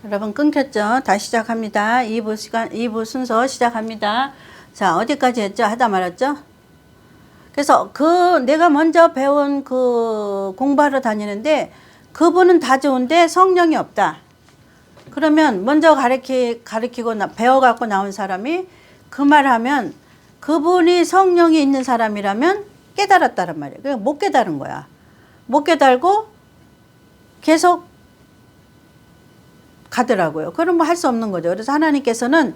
여러분 끊겼죠? 다시 시작합니다. 2부 순서 시작합니다. 자, 어디까지 했죠? 하다 말았죠? 그래서 내가 먼저 배운 공부하러 다니는데 그분은 다 좋은데 성령이 없다. 그러면 먼저 가르치고 배워갖고 나온 사람이 그 말하면 그분이 성령이 있는 사람이라면 깨달았다란 말이에요. 그러니까 못 깨달은 거야. 못 깨달고 계속 가더라고요. 그럼 뭐 할 수 없는 거죠. 그래서 하나님께서는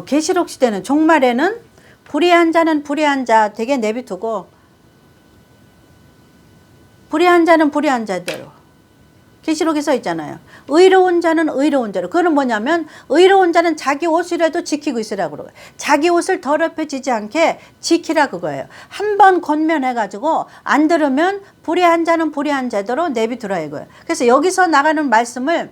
계시록 시대는 종말에는 불의한 자는 불의한 자 되게 내비두고 불의한 자는 불의한 자대로 계시록에 써 있잖아요. 의로운 자는 의로운 대로. 그건 뭐냐면 의로운 자는 자기 옷이라도 지키고 있으라고 그러고요. 자기 옷을 더럽혀지지 않게 지키라 그거예요. 한번 권면해가지고 안 들으면 불의한 자는 불의한 자대로 내비두라 이거예요. 그래서 여기서 나가는 말씀을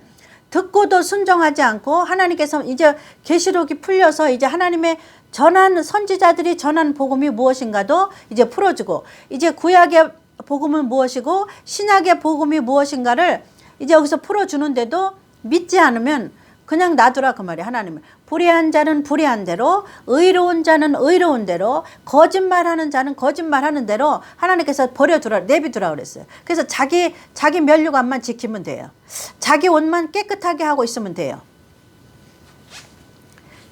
듣고도 순종하지 않고 하나님께서 이제 계시록이 풀려서 이제 하나님의 전한 선지자들이 전한 복음이 무엇인가도 이제 풀어주고 이제 구약의 복음은 무엇이고 신약의 복음이 무엇인가를 이제 여기서 풀어주는데도 믿지 않으면 그냥 놔두라 그 말이에요. 하나님은 불의한 자는 불의한 대로 의로운 자는 의로운 대로 거짓말하는 자는 거짓말하는 대로 하나님께서 버려두라 내비두라 그랬어요. 그래서 자기 면류관만 지키면 돼요. 자기 옷만 깨끗하게 하고 있으면 돼요.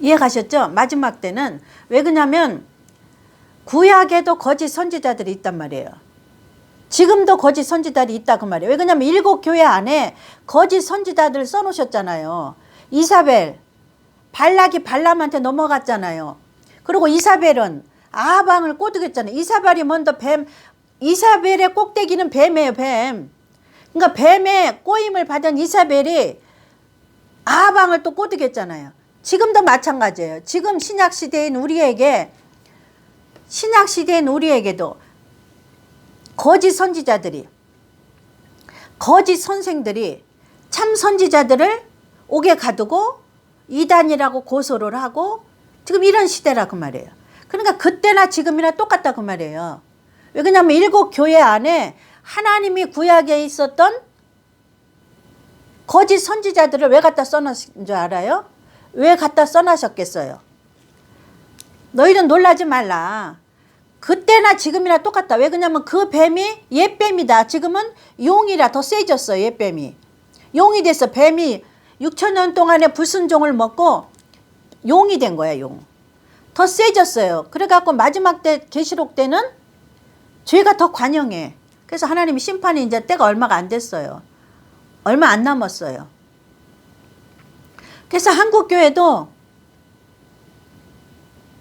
이해 가셨죠? 마지막 때는 왜 그러냐면 구약에도 거짓 선지자들이 있단 말이에요. 지금도 거짓 선지자들이 있다 그 말이에요. 왜 그러냐면 7교회 안에 거짓 선지자들 써놓으셨잖아요. 이사벨, 발락이 발람한테 넘어갔잖아요. 그리고 이사벨은 아방을 꼬드겼잖아요. 이사벨이 먼저 이사벨의 꼭대기는 뱀이에요, 뱀. 그러니까 뱀의 꼬임을 받은 이사벨이 아방을 또 꼬드겼잖아요. 지금도 마찬가지예요. 지금 신약시대인 우리에게도 거짓 선지자들이, 거짓 선생들이 참 선지자들을 옥에 가두고 이단이라고 고소를 하고 지금 이런 시대라 그 말이에요. 그러니까 그때나 지금이나 똑같다 그 말이에요. 왜 그러냐면 7교회 안에 하나님이 구약에 있었던 거짓 선지자들을 왜 갖다 써놓으신 줄 알아요? 왜 갖다 써놓으셨겠어요? 너희는 놀라지 말라. 그때나 지금이나 똑같다. 왜 그러냐면 그 뱀이 옛뱀이다. 지금은 용이라 더 세졌어요. 옛뱀이. 용이 됐어. 뱀이 6,000년 동안의 불순종을 먹고 용이 된 거야. 용. 더 세졌어요. 그래갖고 마지막 때 계시록 때는 죄가 더 관영해. 그래서 하나님이 심판이 이제 때가 얼마가 안 됐어요. 얼마 안 남았어요. 그래서 한국교회도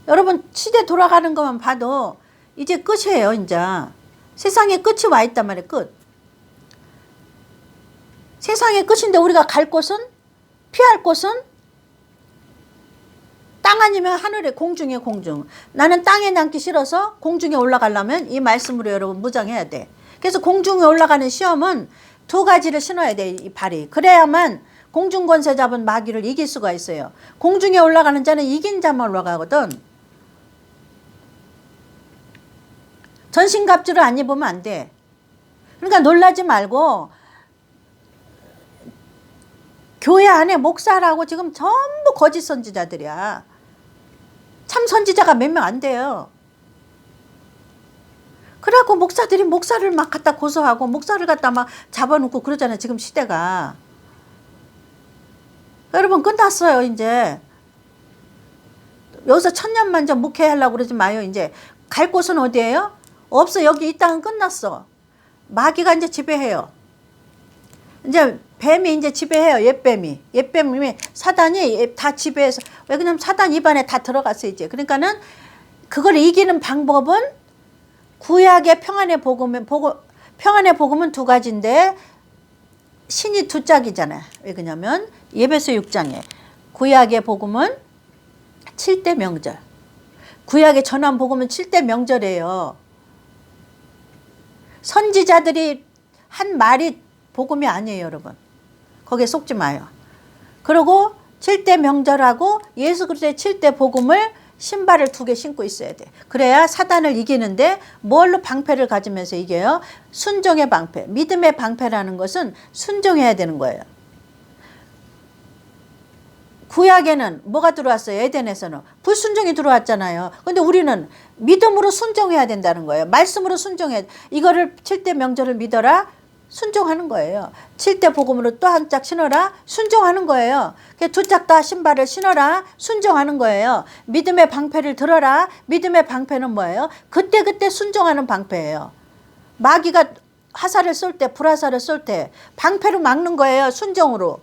여러분 시대 돌아가는 것만 봐도 이제 끝이에요. 이제 세상에 끝이 와 있단 말이에요. 끝. 세상의 끝인데 우리가 갈 곳은 피할 곳은 땅 아니면 하늘에 공중에 공중. 나는 땅에 남기 싫어서 공중에 올라가려면 이 말씀으로 여러분 무장해야 돼. 그래서 공중에 올라가는 시험은 2가지를 신어야 돼. 이 발이. 그래야만 공중 권세 잡은 마귀를 이길 수가 있어요. 공중에 올라가는 자는 이긴 자만 올라가거든. 전신갑주를 안 입으면 안 돼. 그러니까 놀라지 말고 교회 안에 목사라고 지금 전부 거짓 선지자들이야. 참 선지자가 몇 명 안 돼요. 그래갖고 목사들이 목사를 막 갖다 고소하고 목사를 갖다 막 잡아놓고 그러잖아요. 지금 시대가. 여러분 끝났어요. 이제. 여기서 천년만년 목회하려고 그러지 마요. 이제 갈 곳은 어디예요? 없어. 여기 이 땅은 끝났어. 마귀가 이제 지배해요. 이제 뱀이 이제 지배해요. 옛뱀이 사단이 다 지배해서. 왜 그러냐면 사단 입안에 다 들어갔어 이제. 그러니까는 그걸 이기는 방법은 구약의 평안의 복음은 2가지인데 신이 2짝이잖아요. 왜 그러냐면 예배서 6장에 구약의 복음은 7대 명절. 구약의 전한 복음은 7대 명절이에요. 선지자들이 한 말이 복음이 아니에요, 여러분. 거기에 속지 마요. 그리고 7대 명절하고 예수 그리스도의 7대 복음을 신발을 2개 신고 있어야 돼. 그래야 사단을 이기는데 뭘로 방패를 가지면서 이겨요? 순종의 방패. 믿음의 방패라는 것은 순종해야 되는 거예요. 구약에는 뭐가 들어왔어요? 에덴에서는 불순종이 들어왔잖아요. 근데 우리는 믿음으로 순종해야 된다는 거예요. 말씀으로 순종해야 돼. 이거를 7대 명절을 믿어라. 순종하는 거예요. 7대 복음으로 또 한 짝 신어라. 순종하는 거예요. 두 짝 다 신발을 신어라. 순종하는 거예요. 믿음의 방패를 들어라. 믿음의 방패는 뭐예요? 그때그때 순종하는 방패예요. 마귀가 화살을 쏠 때, 불화살을 쏠 때 방패로 막는 거예요. 순종으로.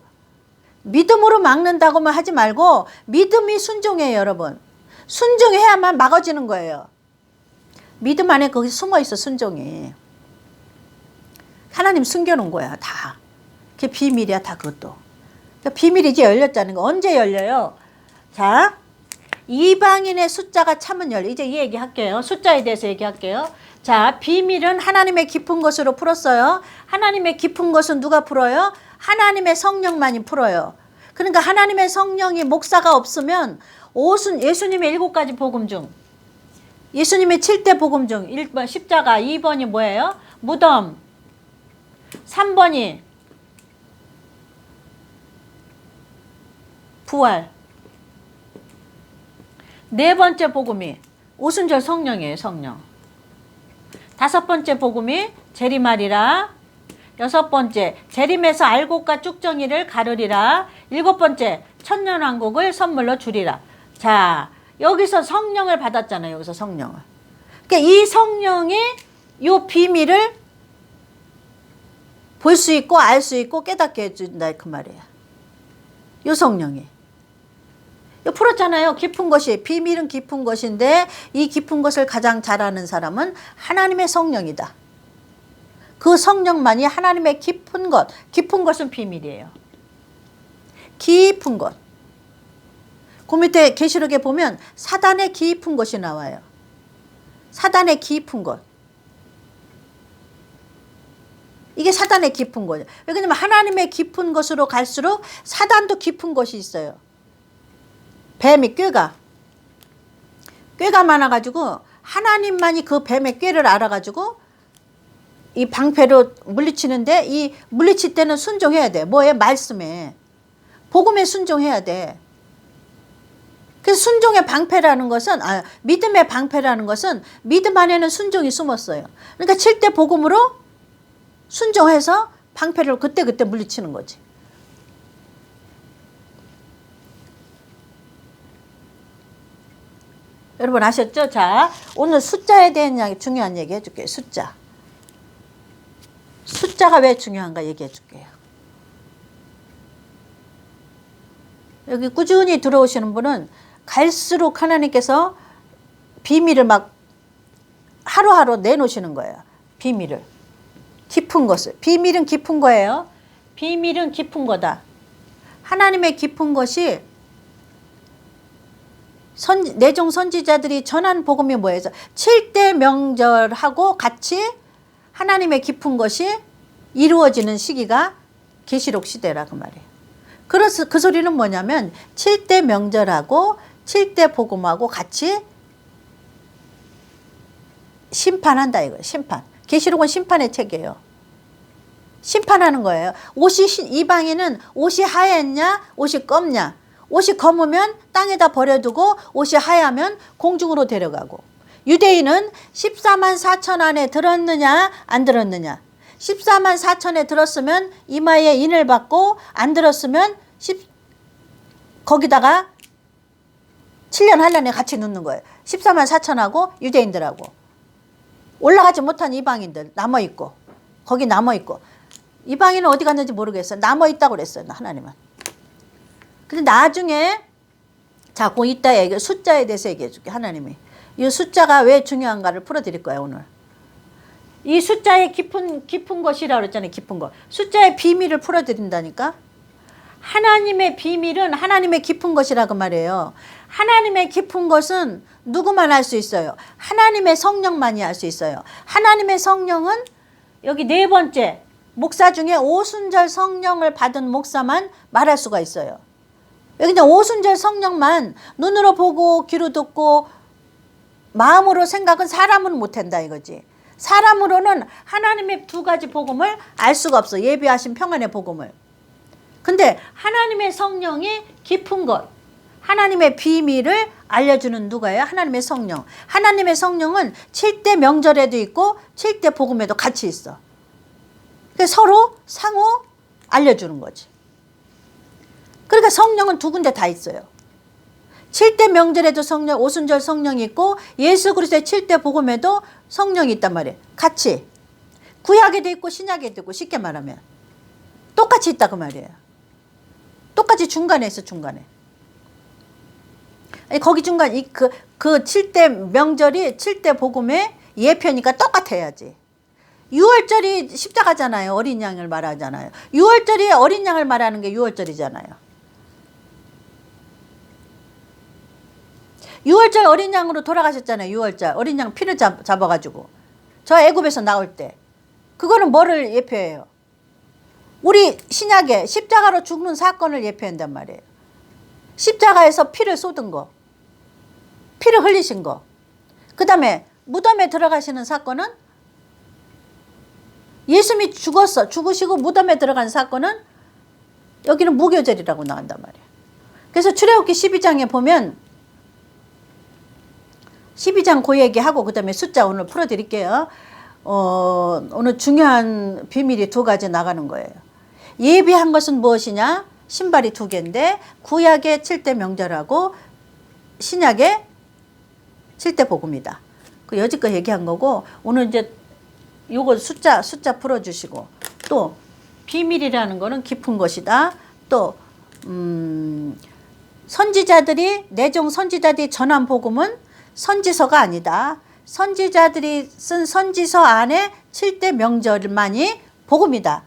믿음으로 막는다고만 하지 말고 믿음이 순종해요, 여러분. 순종해야만 막아지는 거예요. 믿음 안에 거기 숨어 있어, 순종이. 하나님 숨겨놓은 거야, 다. 그게 비밀이야, 다 그것도. 그러니까 비밀이 이제 열렸다는 거. 언제 열려요? 자, 이방인의 숫자가 참은 열려. 이제 이 얘기 할게요. 숫자에 대해서 얘기할게요. 자, 비밀은 하나님의 깊은 것으로 풀었어요. 하나님의 깊은 것은 누가 풀어요? 하나님의 성령만이 풀어요. 그러니까 하나님의 성령이 목사가 없으면 예수님의 7가지 복음 중, 예수님의 7대 복음 중 1번 십자가, 2번이 뭐예요? 무덤, 3번이 부활, 4번째 복음이 오순절 성령이에요. 성령. 5번째 복음이 재림하리라. 6번째 재림에서 알곡과 쭉정이를 가르리라. 7번째 천년왕국을 선물로 주리라. 자, 여기서 성령을 받았잖아요. 여기서 성령을. 그러니까 이 성령이 이 비밀을 볼 수 있고 알 수 있고 깨닫게 해준다 그 말이에요. 이 성령이. 풀었잖아요. 깊은 것이, 비밀은 깊은 것인데 이 깊은 것을 가장 잘 아는 사람은 하나님의 성령이다. 그 성령만이 하나님의 깊은 것, 깊은 것은 비밀이에요. 깊은 것. 그 밑에 계시록에 보면 사단의 깊은 것이 나와요. 사단의 깊은 것. 이게 사단의 깊은 거예요. 왜냐하면 하나님의 깊은 것으로 갈수록 사단도 깊은 것이 있어요. 뱀이 꾀가 많아가지고 하나님만이 그 뱀의 꾀를 알아가지고 이 방패로 물리치는데 이 물리칠 때는 순종해야 돼. 뭐에? 말씀에. 복음에 순종해야 돼. 그래서 순종의 방패라는 것은, 믿음의 방패라는 것은 믿음 안에는 순종이 숨었어요. 그러니까 7대 복음으로 순종해서 방패를 그때그때 물리치는 거지. 여러분 아셨죠? 자, 오늘 숫자에 대한 중요한 얘기 해줄게요. 숫자. 숫자가 왜 중요한가 얘기해 줄게요. 여기 꾸준히 들어오시는 분은 갈수록 하나님께서 비밀을 막 하루하루 내놓으시는 거예요. 비밀을. 깊은 것을. 비밀은 깊은 거예요. 비밀은 깊은 거다. 하나님의 깊은 것이 내종 선지자들이 전한 복음이 뭐예요? 7대 명절하고 같이 하나님의 깊은 것이 이루어지는 시기가 계시록 시대라 그 말이에요. 그래서 그 소리는 뭐냐면 7대 명절하고 7대 복음하고 같이 심판한다 이거예요. 심판. 계시록은 심판의 책이에요. 심판하는 거예요. 이방인은 옷이 하얗냐 옷이 검냐. 옷이 검으면 땅에다 버려두고 옷이 하얗면 공중으로 데려가고, 유대인은 14만 4천 안에 들었느냐 안 들었느냐. 14만 4천에 들었으면 이마에 인을 받고 안 들었으면 거기다가 7년 한란에 같이 눕는 거예요. 14만 4천하고 유대인들하고. 올라가지 못한 이방인들 남아있고, 거기 남아있고. 이방인은 어디 갔는지 모르겠어요. 남아있다고 그랬어요. 하나님은. 근데 나중에 자, 그 이따 숫자에 대해서 얘기해 줄게. 하나님이 이 숫자가 왜 중요한가를 풀어드릴 거예요. 오늘 이 숫자의 깊은 것이라고 그랬잖아요. 깊은 것. 숫자의 비밀을 풀어드린다니까. 하나님의 비밀은 하나님의 깊은 것이라고 말해요. 하나님의 깊은 것은 누구만 알 수 있어요? 하나님의 성령만이 알 수 있어요. 하나님의 성령은 여기 4번째 목사 중에 오순절 성령을 받은 목사만 말할 수가 있어요. 여기 그냥 오순절 성령만 눈으로 보고 귀로 듣고 마음으로 생각은 사람은 못한다 이거지. 사람으로는 하나님의 2가지 복음을 알 수가 없어. 예비하신 평안의 복음을. 근데 하나님의 성령이 깊은 것, 하나님의 비밀을 알려주는 누가예요? 하나님의 성령. 하나님의 성령은 7대 명절에도 있고 7대 복음에도 같이 있어. 그래서 서로 상호 알려주는 거지. 그러니까 성령은 두 군데 다 있어요. 7대 명절에도 성령, 오순절 성령이 있고 예수 그리스도의 7대 복음에도 성령이 있단 말이에요. 같이. 구약에도 있고 신약에도 있고 쉽게 말하면 똑같이 있다 그 말이에요. 똑같이 중간에 있어, 중간에. 아니, 거기 중간 그 7대 명절이 7대 복음의 예표니까 똑같아야지. 6월절이 십자가잖아요. 어린 양을 말하잖아요. 6월절이 어린 양을 말하는 게 6월절이잖아요. 6월절 어린 양으로 돌아가셨잖아요. 6월절 어린 양 피를 잡아가지고 저 애굽에서 나올 때 그거는 뭐를 예표해요? 우리 신약에 십자가로 죽는 사건을 예표한단 말이에요. 십자가에서 피를 쏟은 거, 피를 흘리신 거. 그 다음에 무덤에 들어가시는 사건은 예수님이 죽으시고 무덤에 들어간 사건은 여기는 무교절이라고 나온단 말이에요. 그래서 출애굽기 12장에 보면 12장 그 얘기하고 그 다음에 숫자 오늘 풀어드릴게요. 오늘 중요한 비밀이 두 가지 나가는 거예요. 예비한 것은 무엇이냐? 신발이 2개인데 구약의 7대 명절하고 신약의 7대 복음이다. 그 여지껏 얘기한 거고 오늘 이제 요거 숫자 풀어주시고 또 비밀이라는 거는 깊은 것이다. 또 선지자들이 내종 선지자들이 전한 복음은 선지서가 아니다. 선지자들이 쓴 선지서 안에 7대 명절만이 복음이다.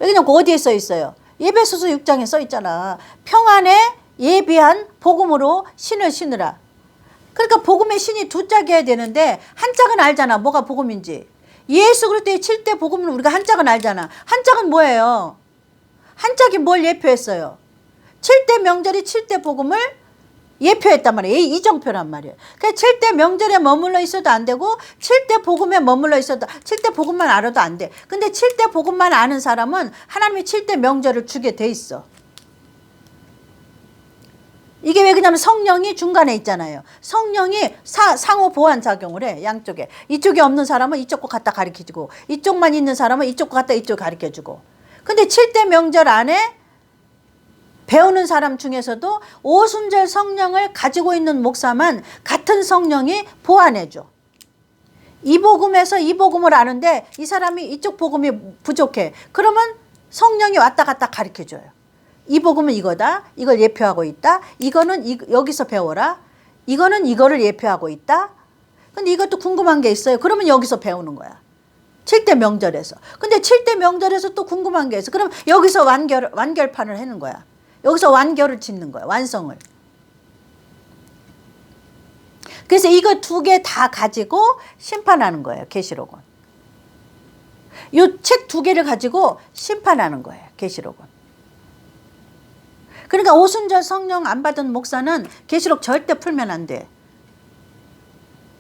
여기는 어디에 써 있어요? 에베소서 6장에 써 있잖아. 평안에 예비한 복음으로 신을 신으라. 그러니까 복음의 신이 두 짝이어야 되는데 한 짝은 알잖아. 뭐가 복음인지. 예수 그리스도의 7대 복음은 우리가 한 짝은 알잖아. 한 짝은 뭐예요? 한 짝이 뭘 예표했어요? 7대 명절이 7대 복음을 예표했단 말이에요. 이정표란 말이에요. 그러니까 7대 명절에 머물러 있어도 안 되고 7대 복음에 머물러 있어도 7대 복음만 알아도 안 돼. 근데 7대 복음만 아는 사람은 하나님이 7대 명절을 주게 돼 있어. 이게 왜 그러냐면 성령이 중간에 있잖아요. 성령이 상호 보완 작용을 해. 양쪽에. 이쪽에 없는 사람은 이쪽 거 갖다 가르쳐주고 이쪽만 있는 사람은 이쪽 거 갖다 이쪽 가르쳐주고. 근데 7대 명절 안에 배우는 사람 중에서도 오순절 성령을 가지고 있는 목사만 같은 성령이 보완해줘. 이 복음에서 이 복음을 아는데 이 사람이 이쪽 복음이 부족해. 그러면 성령이 왔다 갔다 가르쳐줘요. 이 복음은 이거다. 이걸 예표하고 있다. 이거는 여기서 배워라. 이거는 이거를 예표하고 있다. 근데 이것도 궁금한 게 있어요. 그러면 여기서 배우는 거야. 7대 명절에서. 근데 7대 명절에서 또 궁금한 게 있어. 그럼 여기서 완결판을 하는 거야. 여기서 완결을 짓는 거야. 완성을. 그래서 이거 2개 다 가지고 심판하는 거예요. 계시록은. 이 책 2개를 가지고 심판하는 거예요. 계시록은. 그러니까 오순절 성령 안 받은 목사는 계시록 절대 풀면 안 돼.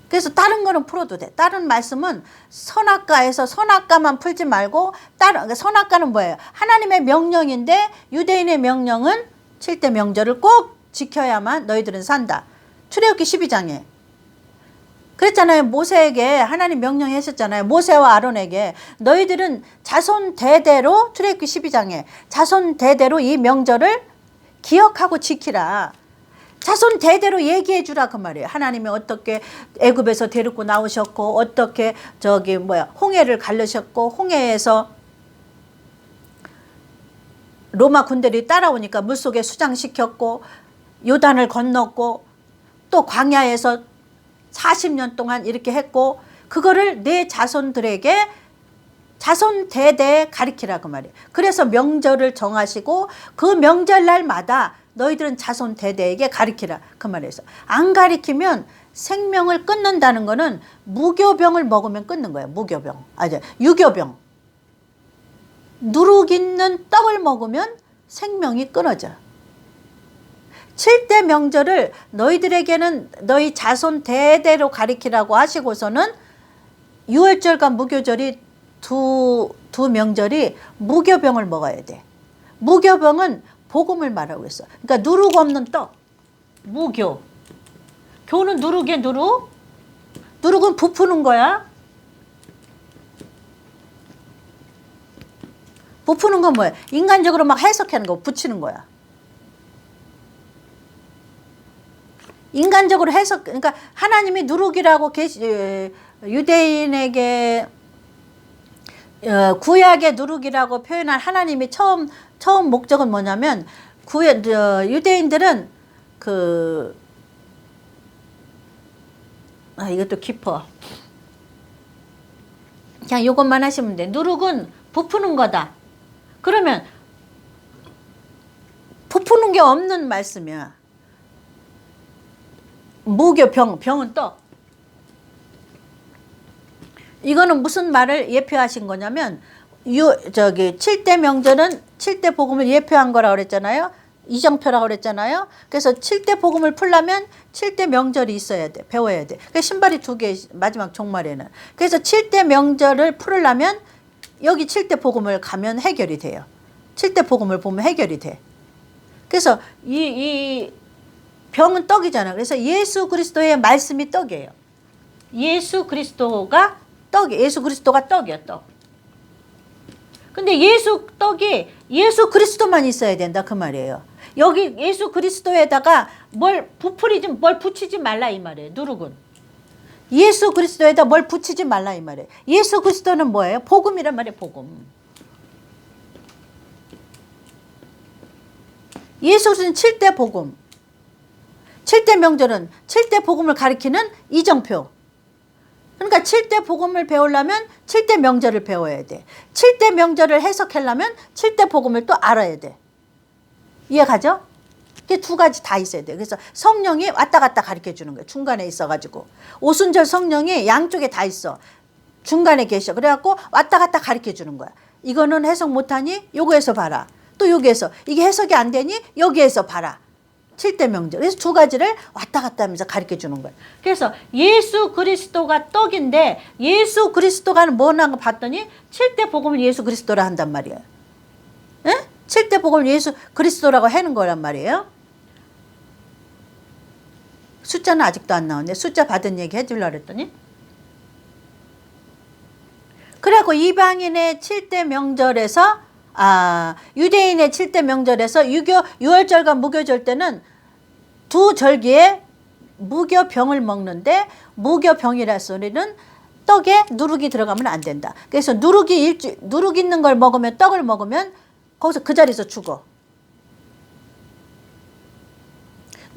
그래서 다른 거는 풀어도 돼. 다른 말씀은 선악과에서 선악과만 풀지 말고 선악과는 뭐예요? 하나님의 명령인데 유대인의 명령은 7대 명절을 꼭 지켜야만 너희들은 산다. 출애굽기 12장에 그랬잖아요. 모세에게 하나님 명령하셨잖아요. 모세와 아론에게 너희들은 자손 대대로 출애굽기 12장에 자손 대대로 이 명절을 기억하고 지키라. 자손 대대로 얘기해 주라 그 말이에요. 하나님이 어떻게 애굽에서 데리고 나오셨고 어떻게 홍해를 갈르셨고 홍해에서 로마 군대들이 따라오니까 물속에 수장시켰고 요단을 건넜고 또 광야에서 40년 동안 이렇게 했고 그거를 내 자손들에게 자손 대대에 가리키라 그 말이에요. 그래서 명절을 정하시고 그 명절날마다 너희들은 자손 대대에게 가리키라 그 말이에요. 안 가리키면 생명을 끊는다는 거는 무교병을 먹으면 끊는 거예요. 무교병. 유교병. 누룩 있는 떡을 먹으면 생명이 끊어져. 7대 명절을 너희들에게는 너희 자손 대대로 가리키라고 하시고서는 6월절과 무교절이 두 명절이 무교병을 먹어야 돼. 무교병은 복음을 말하고 있어. 그러니까 누룩 없는 떡, 무교. 교는 누룩에 누룩. 누룩은 부푸는 거야. 부푸는 건 뭐야? 인간적으로 막 해석하는 거, 붙이는 거야. 인간적으로 해석, 그러니까 하나님이 누룩이라고 유대인에게 구약의 누룩이라고 표현한 하나님이 처음 목적은 뭐냐면 유대인들은 이것도 깊어. 그냥 이것만 하시면 돼. 누룩은 부푸는 거다. 그러면 부푸는 게 없는 말씀이야. 무교 병은 떡. 이거는 무슨 말을 예표하신 거냐면 7대 명절은 7대 복음을 예표한 거라고 그랬잖아요. 이정표라고 그랬잖아요. 그래서 7대 복음을 풀려면 7대 명절이 있어야 돼. 배워야 돼. 그래서 신발이 2개 마지막 종말에는. 그래서 7대 명절을 풀으려면 여기 7대 복음을 가면 해결이 돼요. 7대 복음을 보면 해결이 돼. 그래서 이 병은 떡이잖아. 그래서 예수 그리스도의 말씀이 떡이에요. 예수 그리스도가 떡이에요. 예수 그리스도가 떡이에요. 떡. 근데 떡이 예수 그리스도만 있어야 된다 그 말이에요. 여기 예수 그리스도에다가 뭘 붙이지 말라 이 말이에요. 누룩은. 예수 그리스도에다 뭘 붙이지 말라 이 말이에요. 예수 그리스도는 뭐예요? 복음이란 말이에요. 복음. 예수 그리스도는 7대 복음. 7대 명절은 7대 복음을 가리키는 이정표. 그러니까 7대 복음을 배우려면 7대 명절을 배워야 돼. 7대 명절을 해석하려면 7대 복음을 또 알아야 돼. 이해가죠? 이게 2가지 다 있어야 돼. 그래서 성령이 왔다 갔다 가르쳐 주는 거예요. 중간에 있어가지고. 오순절 성령이 양쪽에 다 있어. 중간에 계셔. 그래갖고 왔다 갔다 가르쳐 주는 거야. 이거는 해석 못하니 요거에서 봐라. 또 여기에서. 이게 해석이 안 되니 여기에서 봐라. 7대 명절. 그래서 2가지를 왔다 갔다 하면서 가르쳐 주는 거예요. 그래서 예수 그리스도가 떡인데 예수 그리스도가 뭐라는 거 봤더니 7대 복음을 예수 그리스도라 한단 말이에요. 에? 7대 복음을 예수 그리스도라고 하는 거란 말이에요. 숫자는 아직도 안 나오는데 숫자 받은 얘기 해주려고 그랬더니 그래갖고 이방인의 7대 명절에서 유대인의 7대 명절에서 6월절과 무교절 때는 2절기에 무교병을 먹는데 무교병이라 소리는 떡에 누룩이 들어가면 안 된다. 그래서 누룩 있는 걸 먹으면 떡을 먹으면 거기서 그 자리에서 죽어.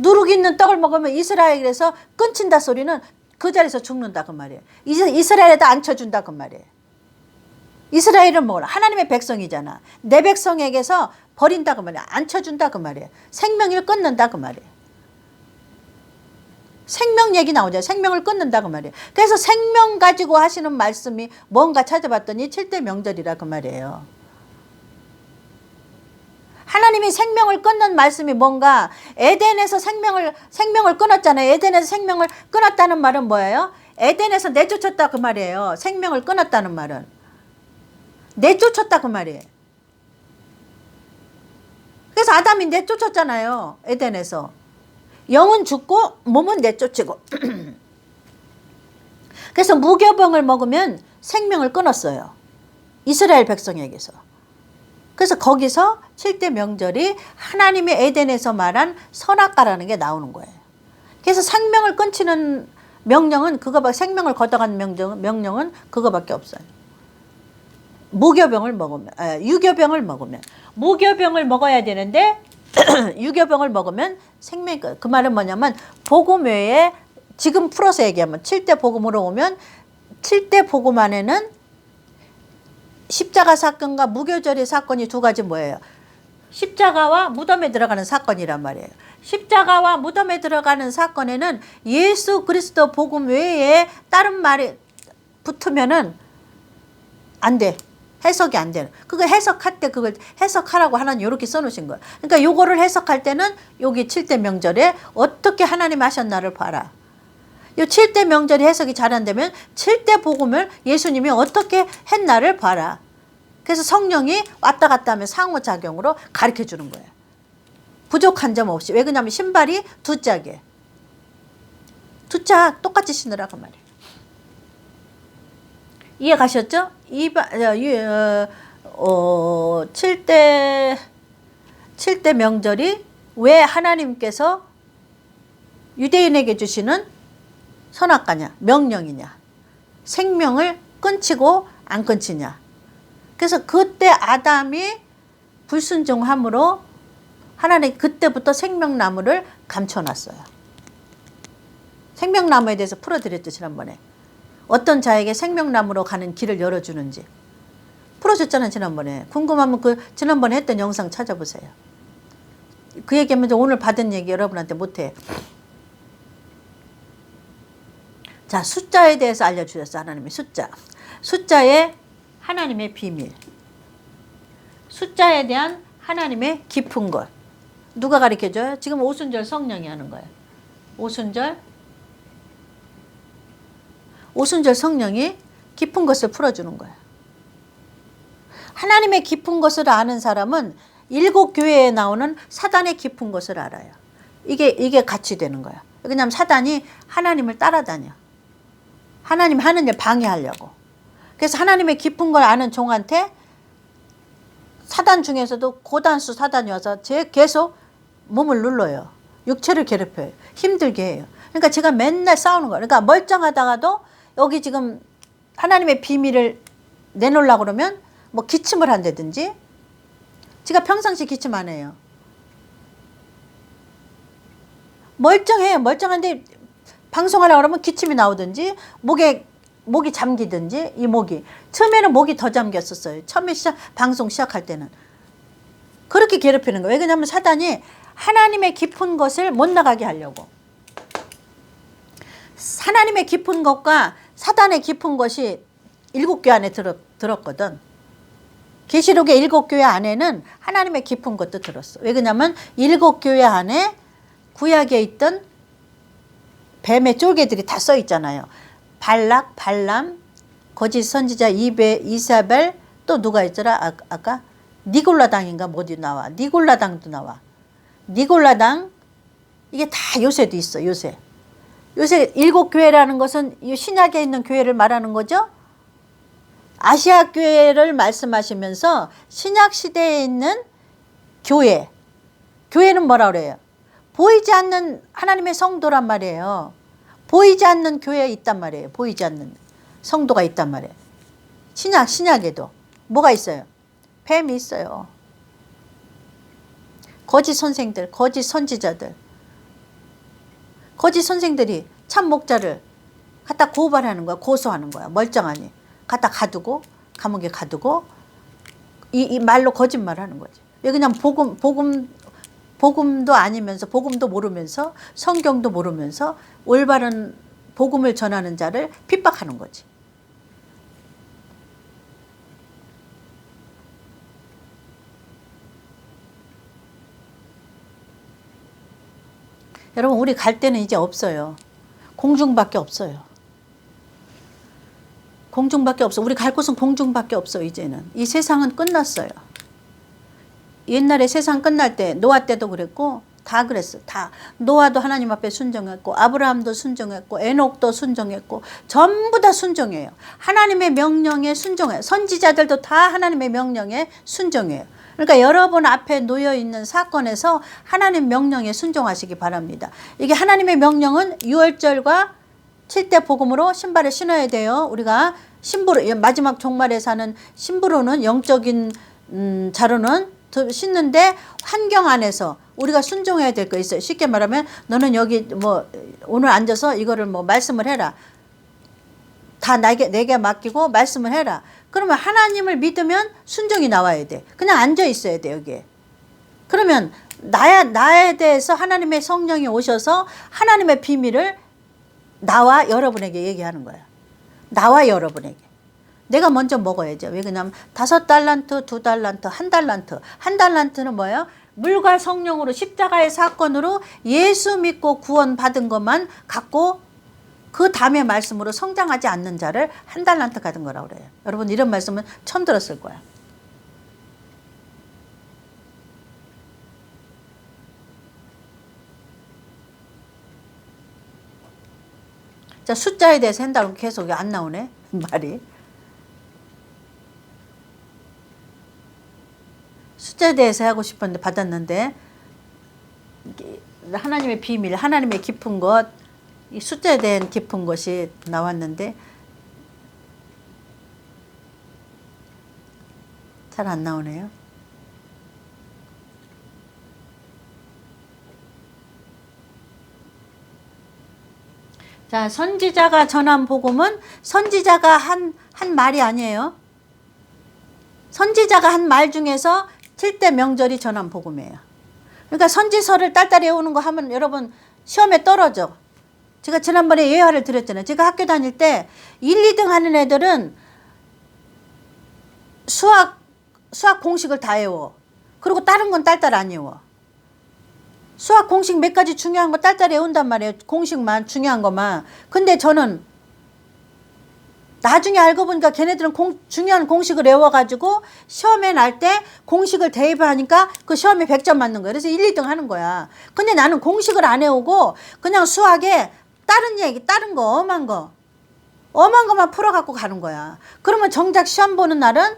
누룩 있는 떡을 먹으면 이스라엘에서 끊친다 소리는 그 자리에서 죽는다 그 말이에요. 이스라엘에다 앉혀준다 그 말이에요. 이스라엘은 뭐라? 하나님의 백성이잖아. 내 백성에게서 버린다 그 말이야. 앉혀준다 그 말이에요. 생명을 끊는다 그 말이에요. 생명 얘기 나오죠. 생명을 끊는다 그 말이에요. 그래서 생명 가지고 하시는 말씀이 뭔가 찾아봤더니 7대 명절이라 그 말이에요. 하나님이 생명을 끊는 말씀이 뭔가 에덴에서 생명을 끊었잖아요. 에덴에서 생명을 끊었다는 말은 뭐예요? 에덴에서 내쫓았다 그 말이에요. 생명을 끊었다는 말은. 내쫓았다 그 말이에요. 그래서 아담이 내쫓았잖아요. 에덴에서. 영은 죽고 몸은 내쫓이고. 그래서 무교병을 먹으면 생명을 끊었어요. 이스라엘 백성에게서. 그래서 거기서 7대 명절이 하나님이 에덴에서 말한 선악과라는 게 나오는 거예요. 그래서 생명을 끊치는 명령은 그거밖에, 생명을 걷어가는 명령은 그거밖에 없어요. 무교병을 먹으면, 유교병을 먹으면. 무교병을 먹어야 되는데 유교병을 먹으면 생명이 끊어요. 그 말은 뭐냐면 복음 외에 지금 풀어서 얘기하면 7대 복음으로 오면 7대 복음 안에는 십자가 사건과 무교절의 사건이 2가지 뭐예요? 십자가와 무덤에 들어가는 사건이란 말이에요. 십자가와 무덤에 들어가는 사건에는 예수 그리스도 복음 외에 다른 말이 붙으면은 안 돼. 해석이 안 되는. 그거 해석할 때 그걸 해석하라고 하나님 이렇게 써놓으신 거예요. 그러니까 요거를 해석할 때는 여기 7대 명절에 어떻게 하나님 하셨나를 봐라. 요 7대 명절이 해석이 잘 안 되면 7대 복음을 예수님이 어떻게 했나를 봐라. 그래서 성령이 왔다 갔다 하면 상호작용으로 가르쳐 주는 거예요. 부족한 점 없이. 왜 그러냐면 신발이 두 짝이에요. 두 짝 똑같이 신으라고 말이에요. 이해 가셨죠? 7대 명절이 왜 하나님께서 유대인에게 주시는 선악과냐, 명령이냐, 생명을 끊치고 안 끊치냐. 그래서 그때 아담이 불순종함으로 하나님 그때부터 생명나무를 감춰놨어요. 생명나무에 대해서 풀어드렸죠, 지난번에. 어떤 자에게 생명나무로 가는 길을 열어주는지 풀어줬잖아요, 지난번에. 궁금하면 그 지난번에 했던 영상 찾아보세요. 그 얘기하면 오늘 받은 얘기 여러분한테 못해. 자, 숫자에 대해서 알려주셨어, 하나님의 숫자. 숫자의 하나님의 비밀. 숫자에 대한 하나님의 깊은 것. 누가 가르쳐줘요? 지금 오순절 성령이 하는 거예요. 오순절 성령이 깊은 것을 풀어주는 거예요. 하나님의 깊은 것을 아는 사람은 7교회에 나오는 사단의 깊은 것을 알아요. 이게 같이 되는 거예요. 왜냐하면 사단이 하나님을 따라다녀. 하나님 하는 일 방해하려고. 그래서 하나님의 깊은 걸 아는 종한테 사단 중에서도 고단수 사단이 와서 계속 몸을 눌러요. 육체를 괴롭혀요. 힘들게 해요. 그러니까 제가 맨날 싸우는 거예요. 그러니까 멀쩡하다가도 여기 지금 하나님의 비밀을 내놓으려고 그러면 뭐 기침을 한다든지. 제가 평상시 기침 안 해요. 멀쩡해요. 멀쩡한데 방송하려고 그러면 기침이 나오든지 목이 잠기든지. 이 목이 처음에는 목이 더 잠겼었어요. 처음에 방송 시작할 때는 그렇게 괴롭히는 거예요. 왜냐하면 사단이 하나님의 깊은 것을 못 나가게 하려고. 하나님의 깊은 것과 사단의 깊은 것이 7교회 안에 들었거든. 계시록의 7교회 안에는 하나님의 깊은 것도 들었어. 왜 그러냐면 7교회 안에 구약에 있던 뱀의 쫄개들이 다 써 있잖아요. 발락, 발람, 거짓 선지자 이사벨, 또 누가 있더라? 아까 니골라당인가 뭐도 나와. 니골라당도 나와. 니골라당, 이게 다 요새도 있어. 요새 7교회라는 것은 신약에 있는 교회를 말하는 거죠. 아시아 교회를 말씀하시면서 신약 시대에 있는 교회는 뭐라 그래요? 보이지 않는 하나님의 성도란 말이에요. 보이지 않는 교회에 있단 말이에요. 보이지 않는 성도가 있단 말이에요. 신약에도 뭐가 있어요? 뱀이 있어요. 거짓 선생들, 거짓 선지자들. 거짓 선생들이 참 목자를 갖다 고발하는 거야. 고소하는 거야. 멀쩡하니. 갖다 가두고 감옥에 가두고 이 말로 거짓말하는 거지. 왜 그냥 복음도 아니면서 복음도 모르면서 성경도 모르면서 올바른 복음을 전하는 자를 핍박하는 거지. 여러분 우리 갈 데는 이제 없어요. 공중밖에 없어요. 공중밖에 없어. 우리 갈 곳은 공중밖에 없어. 이제는 이 세상은 끝났어요. 옛날에 세상 끝날 때 노아 때도 그랬고 다 그랬어. 다 노아도 하나님 앞에 순종했고 아브라함도 순종했고 에녹도 순종했고 전부 다 순종해요. 하나님의 명령에 순종해요. 선지자들도 다 하나님의 명령에 순종해요. 그러니까 여러분 앞에 놓여 있는 사건에서 하나님 명령에 순종하시기 바랍니다. 이게 하나님의 명령은 유월절과 7대 복음으로 신발을 신어야 돼요. 우리가 신부로 마지막 종말에 사는 신부로는 영적인 자로는 신는데 환경 안에서 우리가 순종해야 될 거 있어요. 쉽게 말하면 너는 여기 뭐 오늘 앉아서 이거를 뭐 말씀을 해라. 다 내게 맡기고 말씀을 해라. 그러면 하나님을 믿으면 순종이 나와야 돼. 그냥 앉아 있어야 돼 여기에. 그러면 나에 대해서 하나님의 성령이 오셔서 하나님의 비밀을 나와 여러분에게 얘기하는 거야. 나와 여러분에게. 내가 먼저 먹어야죠. 왜 그러냐면 5달란트, 2달란트, 1달란트. 1달란트는 뭐예요? 물과 성령으로 십자가의 사건으로 예수 믿고 구원 받은 것만 갖고 그 다음의 말씀으로 성장하지 않는 자를 1달란트 받은 거라고 그래요. 여러분 이런 말씀은 처음 들었을 거야. 자, 숫자에 대해서 한다고 계속 안 나오네 말이. 숫자에 대해서 하고 싶었는데 받았는데, 하나님의 비밀, 하나님의 깊은 것, 이 숫자에 대한 깊은 것이 나왔는데 잘 안 나오네요. 자, 선지자가 전한 복음은 선지자가 한 말이 아니에요. 선지자가 한 말 중에서 7대 명절이 전한 복음이에요. 그러니까 선지서를 딸딸이 외우는 거 하면 여러분 시험에 떨어져. 제가 지난번에 예화를 드렸잖아요. 제가 학교 다닐 때 1, 2등 하는 애들은 수학 공식을 다 외워. 그리고 다른 건 딸딸 안 외워. 수학 공식 몇 가지 중요한 거 딸딸 외운단 말이에요. 공식만, 중요한 것만. 근데 저는 나중에 알고 보니까 걔네들은 중요한 공식을 외워가지고 시험에 날 때 공식을 대입하니까 그 시험에 100점 맞는 거예요. 그래서 1, 2등 하는 거야. 근데 나는 공식을 안 외우고 그냥 수학에 다른 얘기, 다른 거, 엄한 것만 풀어갖고 가는 거야. 그러면 정작 시험 보는 날은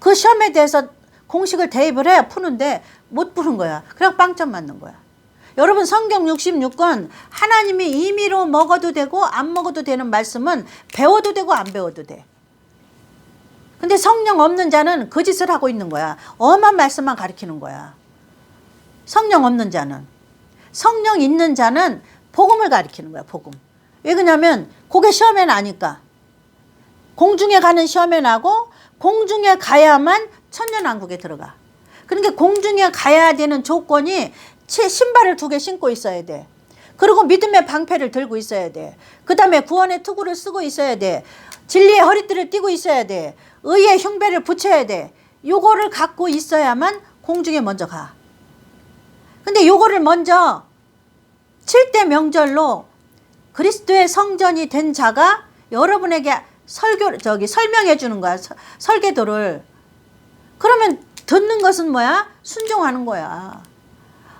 그 시험에 대해서 공식을 대입을 해야 푸는데 못 푸는 거야. 그냥 빵점 맞는 거야. 여러분 성경 66권 하나님이 임의로 먹어도 되고 안 먹어도 되는 말씀은 배워도 되고 안 배워도 돼. 근데 성령 없는 자는 그 짓을 하고 있는 거야. 엄한 말씀만 가르치는 거야. 성령 없는 자는. 성령 있는 자는 복음을 가르치는 거야. 복음. 왜 그러냐면 그게 시험에 나니까. 공중에 가는 시험에 나고 공중에 가야만 천년왕국에 들어가. 그러니까 공중에 가야 되는 조건이 신발을 2개 신고 있어야 돼. 그리고 믿음의 방패를 들고 있어야 돼. 그 다음에 구원의 투구를 쓰고 있어야 돼. 진리의 허리띠를 띠고 있어야 돼. 의의 흉배를 붙여야 돼. 요거를 갖고 있어야만 공중에 먼저 가. 근데 요거를 먼저 7대 명절로 그리스도의 성전이 된 자가 여러분에게 설명해 주는 거야. 설계도를. 그러면 듣는 것은 뭐야? 순종하는 거야.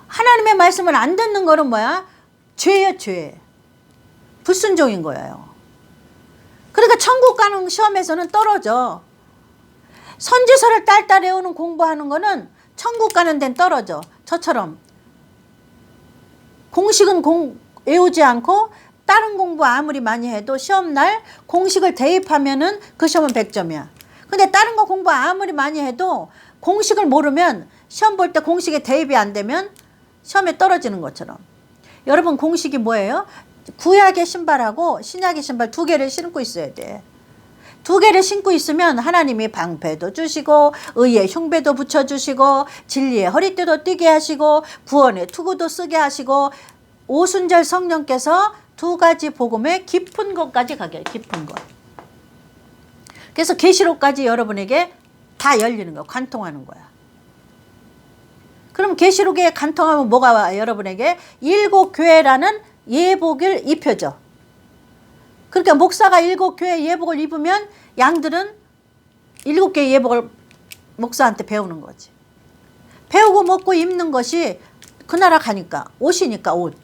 하나님의 말씀을 안 듣는 거는 뭐야? 죄야, 죄. 불순종인 거예요. 그러니까 천국 가는 시험에서는 떨어져. 선지서를 딸딸 외우는 공부하는 거는 천국 가는 데는 떨어져. 저처럼 공식은 외우지 않고 다른 공부 아무리 많이 해도 시험날 공식을 대입하면은 그 시험은 100점이야. 근데 다른 거 공부 아무리 많이 해도 공식을 모르면 시험 볼 때 공식에 대입이 안 되면 시험에 떨어지는 것처럼. 여러분 공식이 뭐예요? 구약의 신발하고 신약의 신발 2개를 신고 있어야 돼. 2개를 신고 있으면 하나님이 방패도 주시고 의의 흉배도 붙여주시고 진리의 허리띠도 띠게 하시고 구원의 투구도 쓰게 하시고 오순절 성령께서 2가지 복음의 깊은 것까지 가게 해요. 깊은 것. 그래서 계시록까지 여러분에게 다 열리는 거야. 관통하는 거야. 그럼 계시록에 관통하면 뭐가 와? 여러분에게 7교회라는 예복을 입혀줘. 그러니까 목사가 7교회 예복을 입으면 양들은 7개의 예복을 목사한테 배우는 거지. 배우고 먹고 입는 것이 그 나라 가니까 옷이니까 옷.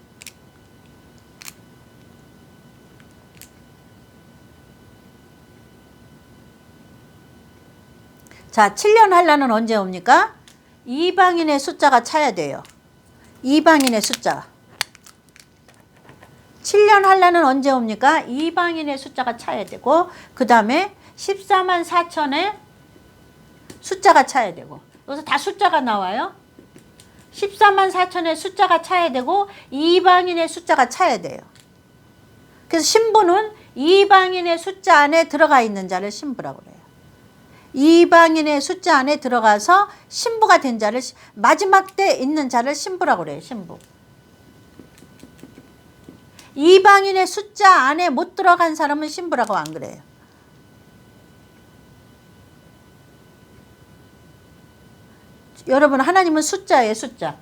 자, 7년 환란은 언제 옵니까? 이방인의 숫자가 차야 돼요. 이방인의 숫자. 7년 환란은 언제 옵니까? 이방인의 숫자가 차야 되고 그 다음에 14만 4천의 숫자가 차야 되고 여기서 다 숫자가 나와요. 14만 4천의 숫자가 차야 되고 이방인의 숫자가 차야 돼요. 그래서 신부는 이방인의 숫자 안에 들어가 있는 자를 신부라고 그래요. 이방인의 숫자 안에 들어가서 신부가 된 자를 마지막 때 있는 자를 신부라고 그래요. 신부. 이방인의 숫자 안에 못 들어간 사람은 신부라고 안 그래요. 여러분 하나님은 숫자예요. 숫자.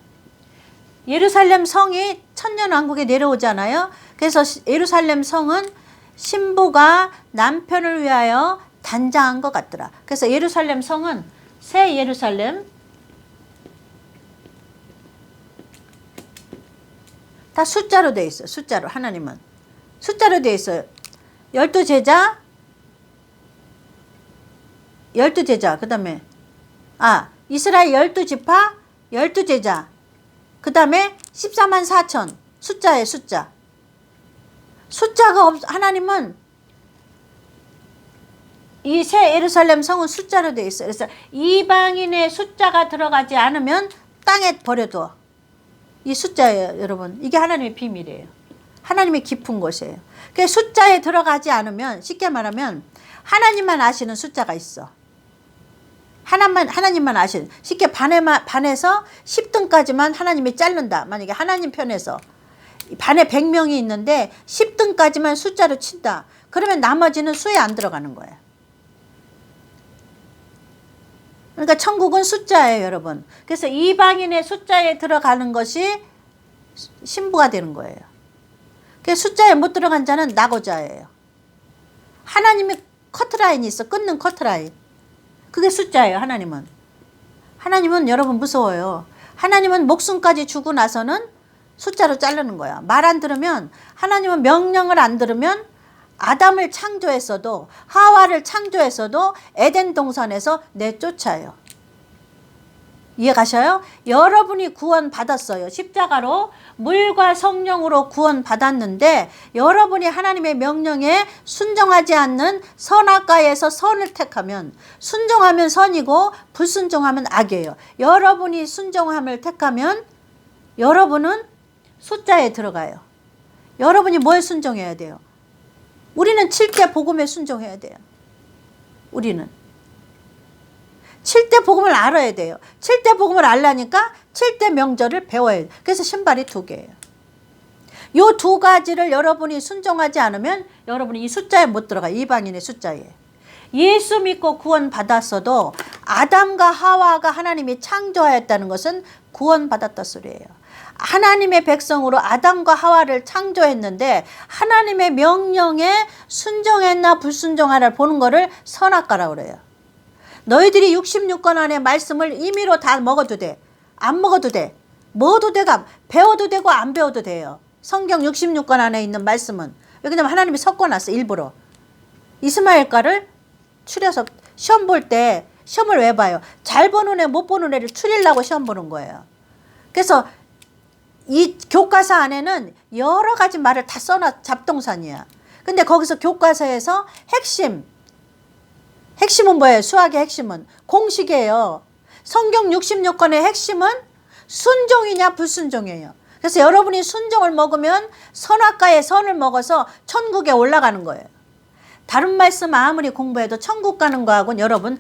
예루살렘 성이 천년왕국에 내려오잖아요. 그래서 예루살렘 성은 신부가 남편을 위하여 단장한 것 같더라. 그래서 예루살렘 성은 새 예루살렘 다 숫자로 돼 있어요. 숫자로. 하나님은 숫자로 되어 있어요. 12제자, 12제자, 그 다음에, 이스라엘 12지파, 12제자, 그 다음에 14만 4천, 숫자예요, 숫자. 숫자가 하나님은 이 새 예루살렘 성은 숫자로 되어 있어요. 그래서 이방인의 숫자가 들어가지 않으면 땅에 버려둬. 이 숫자예요, 여러분. 이게 하나님의 비밀이에요. 하나님의 깊은 곳이에요. 그 숫자에 들어가지 않으면, 쉽게 말하면 하나님만 아시는 숫자가 있어. 하나님만 아시는. 쉽게 반에서 10등까지만 하나님이 자른다. 만약에 하나님 편에서 반에 100명이 있는데 10등까지만 숫자로 친다. 그러면 나머지는 수에 안 들어가는 거예요. 그러니까 천국은 숫자예요, 여러분. 그래서 이방인의 숫자에 들어가는 것이 신부가 되는 거예요. 그래서 숫자에 못 들어간 자는 낙오자예요. 하나님이 커트라인이 있어. 끊는 커트라인. 그게 숫자예요, 하나님은. 하나님은 여러분 무서워요. 하나님은 목숨까지 주고 나서는 숫자로 자르는 거야. 말 안 들으면, 하나님은 명령을 안 들으면 아담을 창조했어도, 하와를 창조했어도 에덴 동산에서 내쫓아요. 이해 가셔요? 여러분이 구원 받았어요. 십자가로 물과 성령으로 구원 받았는데 여러분이 하나님의 명령에 순종하지 않는 선악과에서 선을 택하면, 순종하면 선이고 불순종하면 악이에요. 여러분이 순종함을 택하면 여러분은 숫자에 들어가요. 여러분이 뭐에 순종해야 돼요? 우리는 7대 복음에 순종해야 돼요. 우리는 7대 복음을 알아야 돼요. 7대 복음을 알라니까 7대 명절을 배워야 돼요. 그래서 신발이 2개예요. 이 2가지를 여러분이 순종하지 않으면 여러분이 이 숫자에 못 들어가. 이방인의 숫자에. 예수 믿고 구원 받았어도 아담과 하와가 하나님이 창조하였다는 것은 구원 받았다 소리예요. 하나님의 백성으로 아담과 하와를 창조했는데 하나님의 명령에 순종했나 불순종하나 보는 거를 선악과라고 그래요. 너희들이 66권 안에 말씀을 임의로 다 먹어도 돼. 안 먹어도 돼. 먹어도 되고 배워도 되고 안 배워도 돼요. 성경 66권 안에 있는 말씀은. 왜냐면 하나님이 섞어놨어, 일부러. 이스마엘과를 추려서 시험 볼 때 시험을 왜 봐요? 잘 보는 애 못 보는 애를 추리려고 시험 보는 거예요. 그래서 이 교과서 안에는 여러 가지 말을 다 써놔. 잡동사니야. 근데 거기서 교과서에서 핵심은 뭐예요? 수학의 핵심은 공식이에요. 성경 66권의 핵심은 순종이냐 불순종이에요. 그래서 여러분이 순종을 먹으면 선악과의 선을 먹어서 천국에 올라가는 거예요. 다른 말씀 아무리 공부해도 천국 가는 거하고는 여러분